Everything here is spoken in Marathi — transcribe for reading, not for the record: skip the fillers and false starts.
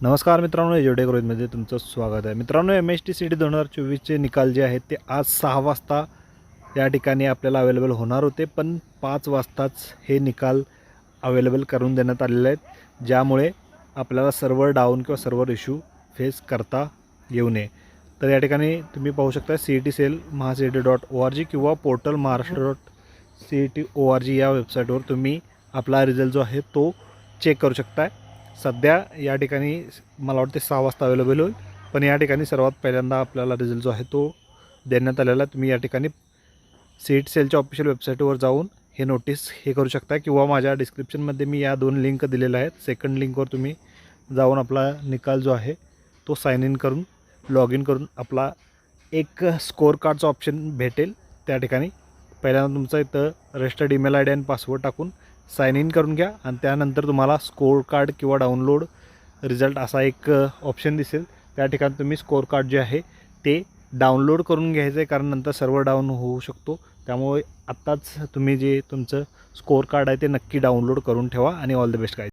नमस्कार मित्रांनो, एजोटेक रोहितमध्ये तुमचं स्वागत आहे. मित्रांनो, MSTCT 2024चे निकाल जे आहेत ते आज 6 वाजता या ठिकाणी आपल्याला अवेलेबल होणार होते, पण 5 वाजताच हे निकाल अवेलेबल करून देण्यात आलेले आहेत, ज्यामुळे आपल्याला सर्व्हर डाऊन किंवा सर्व्हर इश्यू फेस करता येऊ नये. तर या ठिकाणी तुम्ही पाहू शकता CETCEL mahaCET.org किंवा पोर्टल maharashtra.cet.org या वेबसाईटवर तुम्ही आपला रिझल्ट जो आहे तो चेक करू शकता. सध्या या ठिकाणी मला वाटते 6 वाजता अवेलेबल होईल, पण या ठिकाणी सर्वात पहिल्यांदा आपल्याला रिझल्ट जो आहे तो देण्यात आलेला. तुम्ही या ठिकाणी CETCELच्या ऑफिशियल वेबसाईटवर जाऊन हे नोटीस करू शकता किंवा माझ्या डिस्क्रिप्शनमध्ये मी या 2 लिंक दिलेल्या आहेत. सेकंड लिंकवर तुम्ही जाऊन आपला निकाल जो आहे तो साइन इन करून लॉग इन करून आपला एक स्कोअर कार्डचा ऑप्शन भेटेल. त्या ठिकाणी पहिल्यांदा तुमचा इथं रजिस्टर्ड ईमेल ID आणि पासवर्ड टाकून साइन इन करून घ्या आणि त्यानंतर तुम्हाला स्कोअर कार्ड किंवा डाउनलोड रिझल्ट असा एक ऑप्शन दिसेल. त्या ठिकाणी तुम्ही स्कोअर कार्ड जे आहे ते डाउनलोड करून घ्यायचं आहे, कारण नंतर सर्व्हर डाऊन होऊ शकतो. त्यामुळे आत्ताच तुम्ही जे तुमचं स्कोअर कार्ड आहे ते नक्की डाउनलोड करून ठेवा आणि ऑल द बेस्ट गाईज.